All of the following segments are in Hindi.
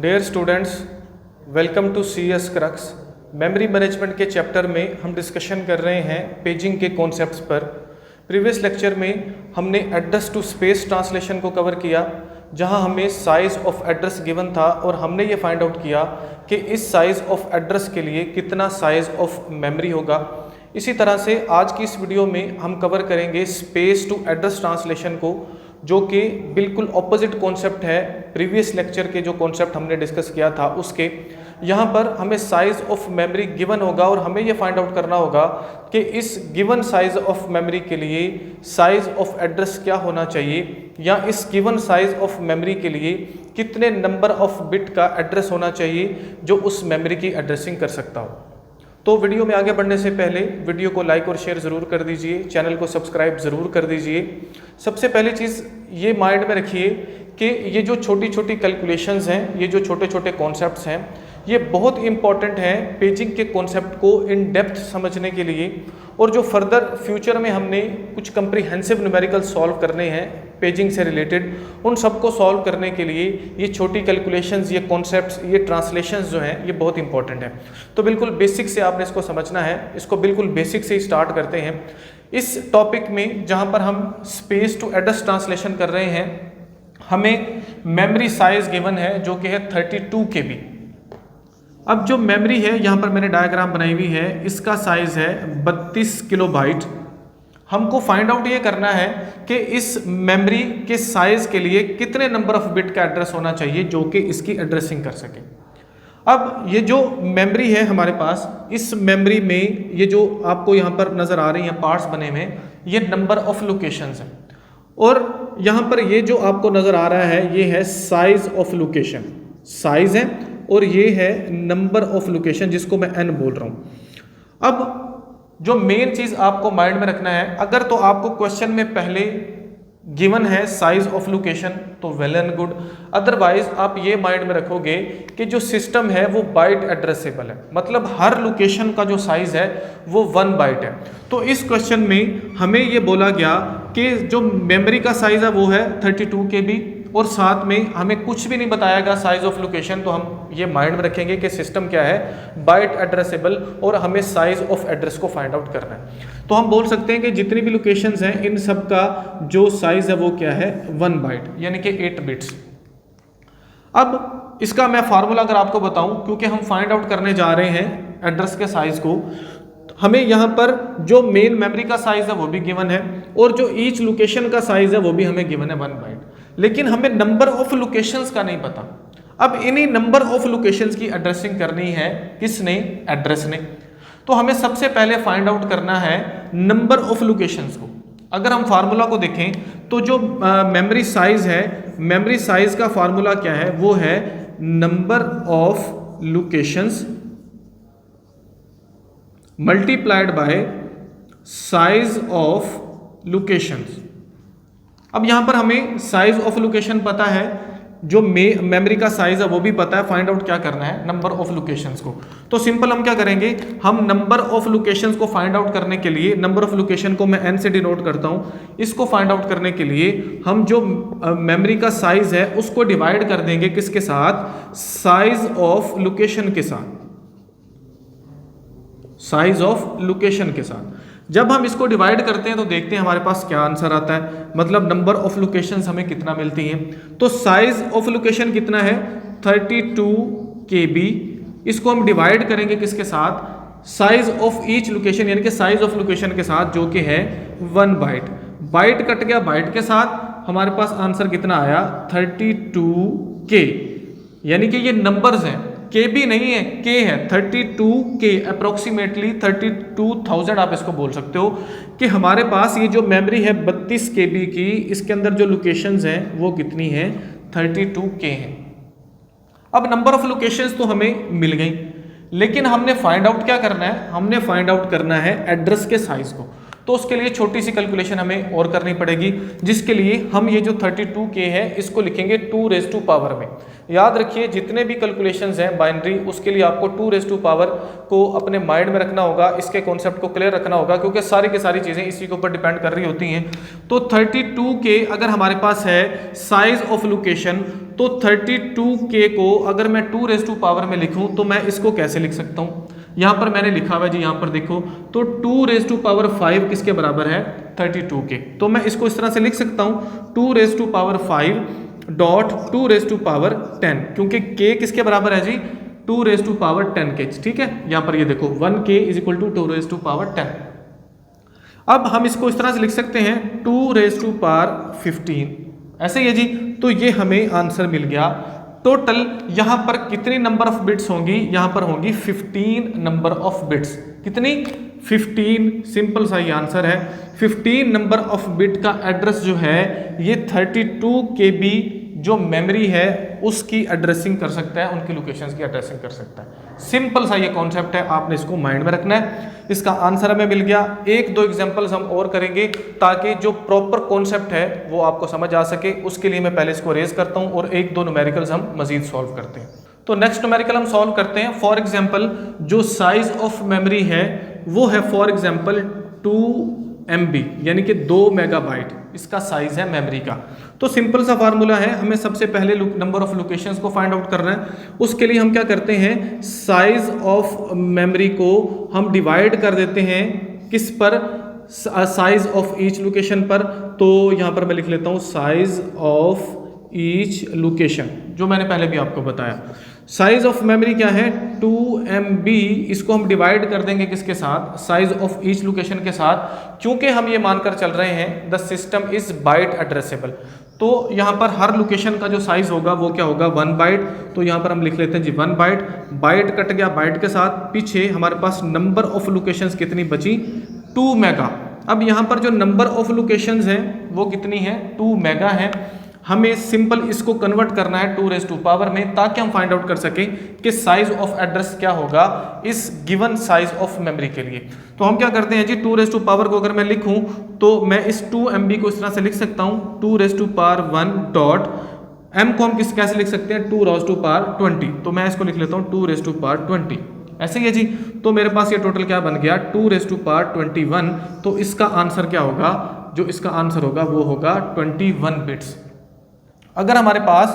Dear students, welcome to CS crux. Memory management के चैप्टर में हम डिस्कशन कर रहे हैं पेजिंग के कॉन्सेप्ट्स पर। प्रीवियस लेक्चर में हमने एड्रेस टू स्पेस ट्रांसलेशन को कवर किया, जहां हमें साइज़ ऑफ एड्रेस गिवन था और हमने ये फाइंड आउट किया कि इस साइज़ ऑफ एड्रेस के लिए कितना साइज़ ऑफ मेमोरी होगा। इसी तरह से आज की इस वीडियो में हम कवर करेंगे स्पेस टू एड्रेस ट्रांसलेशन को, जो कि बिल्कुल ऑपोजिट कॉन्सेप्ट है प्रीवियस लेक्चर के जो कॉन्सेप्ट हमने डिस्कस किया था उसके। यहाँ पर हमें साइज़ ऑफ मेमोरी गिवन होगा और हमें ये फाइंड आउट करना होगा कि इस गिवन साइज़ ऑफ मेमोरी के लिए साइज़ ऑफ एड्रेस क्या होना चाहिए, या इस गिवन साइज़ ऑफ मेमोरी के लिए कितने नंबर ऑफ बिट का एड्रेस होना चाहिए जो उस मेमोरी की एड्रेसिंग कर सकता हो। तो वीडियो में आगे बढ़ने से पहले वीडियो को लाइक और शेयर ज़रूर कर दीजिए, चैनल को सब्सक्राइब ज़रूर कर दीजिए। सबसे पहली चीज़ ये माइंड में रखिए कि ये जो छोटी छोटी कैलकुलेशंस हैं, ये जो छोटे छोटे कॉन्सेप्ट्स हैं, ये बहुत इंपॉर्टेंट हैं पेजिंग के कॉन्सेप्ट को इन डेप्थ समझने के लिए। और जो फर्दर फ्यूचर में हमने कुछ कंप्रीहेंसिव न्यूमेरिकल सॉल्व करने हैं पेजिंग से रिलेटेड, उन सबको सॉल्व करने के लिए ये छोटी कैलकुलेशंस, ये कॉन्सेप्ट्स, ये ट्रांसलेशंस जो हैं, ये बहुत इंपॉर्टेंट है। तो बिल्कुल बेसिक से आपने इसको समझना है। इसको बिल्कुल बेसिक से ही स्टार्ट करते हैं इस टॉपिक में, जहाँ पर हम स्पेस टू एड्रेस ट्रांसलेशन कर रहे हैं। हमें मेमोरी साइज गिवन है जो कि है 32 KB। अब जो मेमोरी है, यहाँ पर मैंने डायग्राम बनाई हुई है, इसका साइज है 32 किलोबाइट। हमको फाइंड आउट ये करना है कि इस मेमोरी के साइज के लिए कितने नंबर ऑफ बिट का एड्रेस होना चाहिए जो कि इसकी एड्रेसिंग कर सके। अब ये जो मेमोरी है हमारे पास, इस मेमोरी में ये जो आपको यहाँ पर नज़र आ रही हैं पार्ट्स बने हुए, ये नंबर ऑफ लोकेशंस हैं। और यहाँ पर ये जो आपको नज़र आ रहा है, ये है साइज ऑफ लोकेशन, साइज है, और ये है नंबर ऑफ लोकेशन जिसको मैं n बोल रहा हूँ। अब जो मेन चीज़ आपको माइंड में रखना है, अगर तो आपको क्वेश्चन में पहले गिवन है साइज ऑफ लोकेशन तो वेल एंड गुड, अदरवाइज आप ये माइंड में रखोगे कि जो सिस्टम है वो बाइट एड्रेसेबल है, मतलब हर लोकेशन का जो साइज है वो 1 बाइट है। तो इस क्वेश्चन में हमें ये बोला गया कि जो मेमोरी का साइज है वो है 32 KB, और साथ में हमें कुछ भी नहीं बताया गया साइज ऑफ लोकेशन। तो हम ये माइंड में रखेंगे कि सिस्टम क्या है, बाइट एड्रेसेबल, और हमें साइज ऑफ एड्रेस को फाइंड आउट करना है। तो हम बोल सकते हैं कि जितनी भी लोकेशंस हैं इन सब का जो साइज है वो क्या है, 1 बाइट, यानी कि 8 बिट्स। अब इसका मैं फार्मूला अगर आपको बताऊं, क्योंकि हम फाइंड आउट करने जा रहे हैं एड्रेस के साइज को, हमें यहाँ पर जो मेन मेमोरी का साइज है वो भी गिवन है, और जो ईच लोकेशन का साइज है वो भी हमें गिवन है 1 बाइट। लेकिन हमें नंबर ऑफ लोकेशंस का नहीं पता। अब इन्हीं नंबर ऑफ लोकेशंस की एड्रेसिंग करनी है किसने, एड्रेस ने। तो हमें सबसे पहले फाइंड आउट करना है नंबर ऑफ लोकेशंस को। अगर हम फार्मूला को देखें तो जो मेमोरी साइज है, मेमोरी साइज का फार्मूला क्या है, वो है number of locations multiplied by size of locations. अब यहां पर हमें साइज ऑफ लोकेशन पता है, जो मेमोरी का साइज है वो भी पता है, फाइंड आउट क्या करना है, नंबर ऑफ लोकेशंस को। तो सिंपल हम क्या करेंगे, हम नंबर ऑफ लोकेशंस को फाइंड आउट करने के लिए, नंबर ऑफ लोकेशन को मैं n से डिनोट करता हूं, इसको फाइंड आउट करने के लिए हम जो मेमोरी का साइज है उसको डिवाइड कर देंगे किसके साथ, साइज ऑफ लोकेशन के साथ, साइज ऑफ लोकेशन के साथ। जब हम इसको डिवाइड करते हैं तो देखते हैं हमारे पास क्या आंसर आता है, मतलब नंबर ऑफ लोकेशंस हमें कितना मिलती हैं। तो साइज ऑफ लोकेशन कितना है, 32 KB। इसको हम डिवाइड करेंगे किसके साथ, साइज ऑफ ईच लोकेशन, यानी कि साइज ऑफ लोकेशन के साथ, जो कि है 1 बाइट। बाइट कट गया बाइट के साथ, हमारे पास आंसर कितना आया, 32K। यानी कि ये नंबर्स हैं, KB नहीं है, K है, 32K, अप्रोक्सीमेटली 32,000 आप इसको बोल सकते हो कि हमारे पास ये जो मेमोरी है 32 KB की, इसके अंदर जो लोकेशंस हैं वो कितनी है, 32K हैं। अब नंबर ऑफ लोकेशंस तो हमें मिल गई, लेकिन हमने फाइंड आउट क्या करना है, हमने फाइंड आउट करना है एड्रेस के साइज को। तो उसके लिए छोटी सी कैलकुलेशन हमें और करनी पड़ेगी, जिसके लिए हम ये जो 32K है इसको लिखेंगे 2 रेज़ टू पावर में। याद रखिए जितने भी कैलकुलेशंस हैं बाइनरी, उसके लिए आपको 2 रेज़ टू पावर को अपने माइंड में रखना होगा, इसके कॉन्सेप्ट को क्लियर रखना होगा, क्योंकि सारी की सारी चीज़ें इसी के ऊपर डिपेंड कर रही होती हैं। तो 32K अगर हमारे पास है साइज ऑफ लोकेशन, तो 32k को अगर मैं 2 रेज़ टू पावर में लिखूं तो मैं इसको कैसे लिख सकता हूं? यहां पर मैंने लिखा हुआ है जी, यहां पर देखो, तो 2 रेज़ टू पावर 5 किसके बराबर है? 32k। तो मैं इसको इस तरह से लिख सकता हूं 2 raise to power 5 dot 2 raise to power 10, क्योंकि k किसके बराबर है जी? 2 रेज़ टू पावर 10k। ठीक है, यहां पर ये देखो 1k is equal to 2 raise to power 10। अब हम इसको इस तरह से लिख सकते हैं 2 रेज़ टू पावर 15, ऐसे ही है जी। तो ये हमें आंसर मिल गया। टोटल यहां पर कितनी नंबर ऑफ बिट्स होंगी? यहां पर होंगी 15 नंबर ऑफ बिट्स। कितनी? 15। सिंपल सा ये आंसर है। 15 नंबर ऑफ बिट का एड्रेस जो है ये 32 KB जो मेमोरी है उसकी एड्रेसिंग कर सकता है, उनकी लोकेशंस की एड्रेसिंग कर सकता है। सिंपल सा ये कॉन्सेप्ट है, आपने इसको माइंड में रखना है। इसका आंसर हमें मिल गया। एक दो एग्जांपल्स हम और करेंगे ताकि जो प्रॉपर कॉन्सेप्ट है वो आपको समझ आ सके। उसके लिए मैं पहले इसको रेज करता हूं और एक दो न्यूमेरिकल्स हम मजीद सॉल्व करते हैं। तो नेक्स्ट न्यूमेरिकल हम सॉल्व करते हैं। फॉर एग्जाम्पल जो साइज ऑफ मेमोरी है वो है फॉर एग्जाम्पल 2 MB यानी कि 2 मेगाबाइट इसका साइज है मेमोरी का। तो सिंपल सा फार्मूला है, हमें सबसे पहले नंबर ऑफ लोकेशंस को फाइंड आउट करना है। उसके लिए हम क्या करते हैं, साइज ऑफ मेमोरी को हम डिवाइड कर देते हैं किस पर? साइज ऑफ ईच लोकेशन पर। तो यहां पर मैं लिख लेता हूं साइज ऑफ ईच लोकेशन, जो मैंने पहले भी आपको बताया। साइज ऑफ मेमोरी क्या है? 2 MB। इसको हम डिवाइड कर देंगे किसके साथ? साइज ऑफ ईच लोकेशन के साथ, क्योंकि हम ये मानकर चल रहे हैं the system is byte addressable. तो यहाँ पर हर लोकेशन का जो साइज होगा वो क्या होगा? 1 बाइट। तो यहाँ पर हम लिख लेते हैं जी 1 बाइट। बाइट कट गया बाइट के साथ, पीछे हमारे पास नंबर ऑफ लोकेशंस कितनी बची? 2 मेगा। अब यहाँ पर जो नंबर ऑफ लोकेशंस हैं वो कितनी है? 2 मेगा है। हमें सिंपल इसको कन्वर्ट करना है 2 रेज़ टू पावर में, ताकि हम फाइंड आउट कर सकें कि साइज ऑफ एड्रेस क्या होगा इस गिवन साइज ऑफ मेमोरी के लिए। तो हम क्या करते हैं जी, 2 रेज़ टू पावर को अगर मैं लिखूं तो मैं इस 2 MB को इस तरह से लिख सकता हूं 2 raise to power 1 dot m को हम कैसे लिख सकते हैं? 2 रेज़ टू पावर 20। तो मैं इसको लिख लेता हूं 2 रेज़ टू पावर 20, ऐसे ही है जी। तो मेरे पास ये टोटल क्या बन गया? 2 रेज़ टू पावर 21। तो इसका आंसर क्या होगा? जो इसका आंसर होगा वो होगा 21 बिट्स। अगर हमारे पास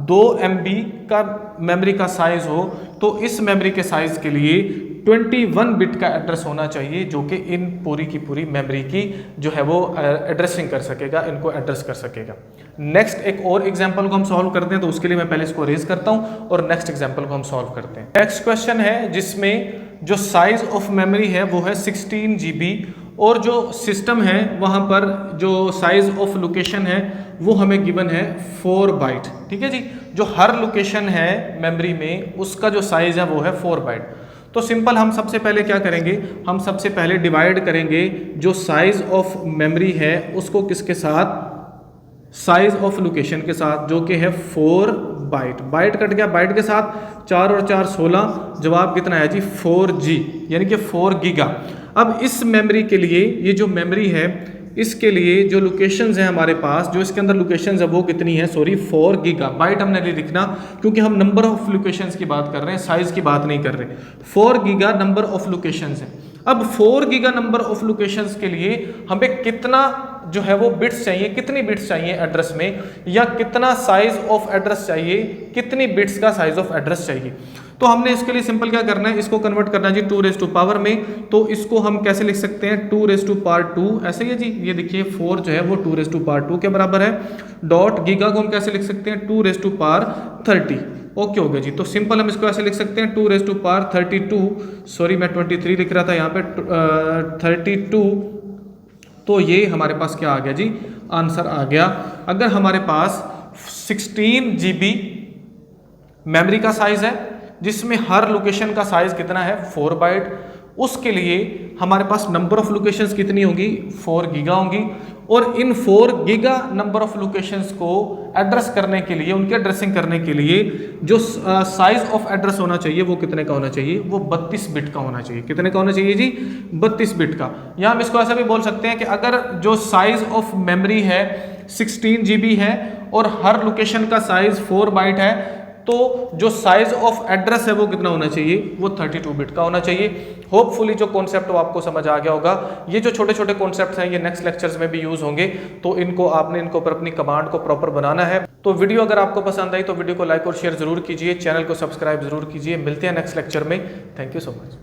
2 MB का मेमोरी का साइज हो तो इस मेमोरी के साइज के लिए 21 बिट का एड्रेस होना चाहिए, जो कि इन पूरी की पूरी मेमोरी की जो है वो एड्रेसिंग कर सकेगा, इनको एड्रेस कर सकेगा। नेक्स्ट एक और एग्जांपल को हम सॉल्व करते हैं। तो उसके लिए मैं पहले इसको रेज करता हूं और नेक्स्ट एग्जांपल को हम सॉल्व करते हैं। नेक्स्ट क्वेश्चन है जिसमें जो साइज ऑफ मेमोरी है वो है 16 GB और जो सिस्टम है वहाँ पर जो साइज ऑफ लोकेशन है वो हमें गिवन है 4 बाइट। ठीक है जी, जो हर लोकेशन है मेमोरी में उसका जो साइज है वो है 4 बाइट। तो सिंपल हम सबसे पहले क्या करेंगे, हम सबसे पहले डिवाइड करेंगे जो साइज ऑफ मेमोरी है उसको किसके साथ? साइज ऑफ लोकेशन के साथ, जो कि है 4 बाइट। बाइट कट गया बाइट के साथ, 4 और 4 16। जवाब कितना है जी? 4G यानी कि 4 गीगा। अब इस मेमोरी के लिए ये जो मेमोरी है इसके लिए जो लोकेशंस हैं हमारे पास, जो इसके अंदर लोकेशंस है वो कितनी है? Sorry 4 giga. बाइट हमने नहीं लिखना क्योंकि हम नंबर ऑफ लोकेशंस की बात कर रहे हैं, साइज की बात नहीं कर रहे। 4 गीगा नंबर ऑफ लोकेशंस है। अब 4 गीगा नंबर ऑफ लोकेशंस के लिए हमें कितना जो है वो बिट्स चाहिए, कितनी बिट्स चाहिए एड्रेस में, या कितना साइज ऑफ एड्रेस चाहिए, कितनी बिट्स का साइज ऑफ एड्रेस चाहिए। तो हमने इसके लिए सिंपल क्या करना है, इसको कन्वर्ट करना है जी 2 रेज़ टू पावर में। तो इसको हम कैसे लिख सकते हैं? 2 रेज़ टू पावर 2, ऐसे ही है जी। ये देखिए 4 जो है वो 2 रेज़ टू पावर 2 के बराबर है। डॉट गीगा को हम कैसे लिख सकते हैं? 2 रेज़ टू पावर 30। ओके हो गया जी। तो सिंपल हम इसको ऐसे लिख सकते हैं 2 रेज़ टू पावर 32। सॉरी मैं 23 लिख रहा था यहाँ पे, 32। तो ये हमारे पास क्या आ गया जी? आंसर आ गया। अगर हमारे पास 16 GB मेमोरी का साइज है जिसमें हर लोकेशन का साइज कितना है? 4 बाइट, उसके लिए हमारे पास नंबर ऑफ लोकेशंस कितनी होगी? 4 गीगा होंगी। और इन 4 गीगा नंबर ऑफ लोकेशंस को एड्रेस करने के लिए, उनकी एड्रेसिंग करने के लिए जो साइज ऑफ एड्रेस होना चाहिए वो कितने का होना चाहिए? वो 32 बिट का होना चाहिए। कितने का होना चाहिए जी? 32 बिट का। या हम इसको ऐसा भी बोल सकते हैं कि अगर जो साइज ऑफ मेमोरी है 16 GB है और हर लोकेशन का साइज 4 बाइट है, तो जो साइज ऑफ एड्रेस है वो कितना होना चाहिए, वो 32 बिट का होना चाहिए। होपफुली जो कॉन्सेप्ट वो आपको समझ आ गया होगा। ये जो छोटे छोटे कॉन्सेप्ट्स हैं ये नेक्स्ट लेक्चर्स में भी यूज होंगे, तो इनको ऊपर अपनी कमांड को प्रॉपर बनाना है। तो वीडियो अगर आपको पसंद आई तो वीडियो को लाइक और शेयर जरूर कीजिए, चैनल को सब्सक्राइब जरूर कीजिए। मिलते हैं नेक्स्ट लेक्चर में। Thank you so much.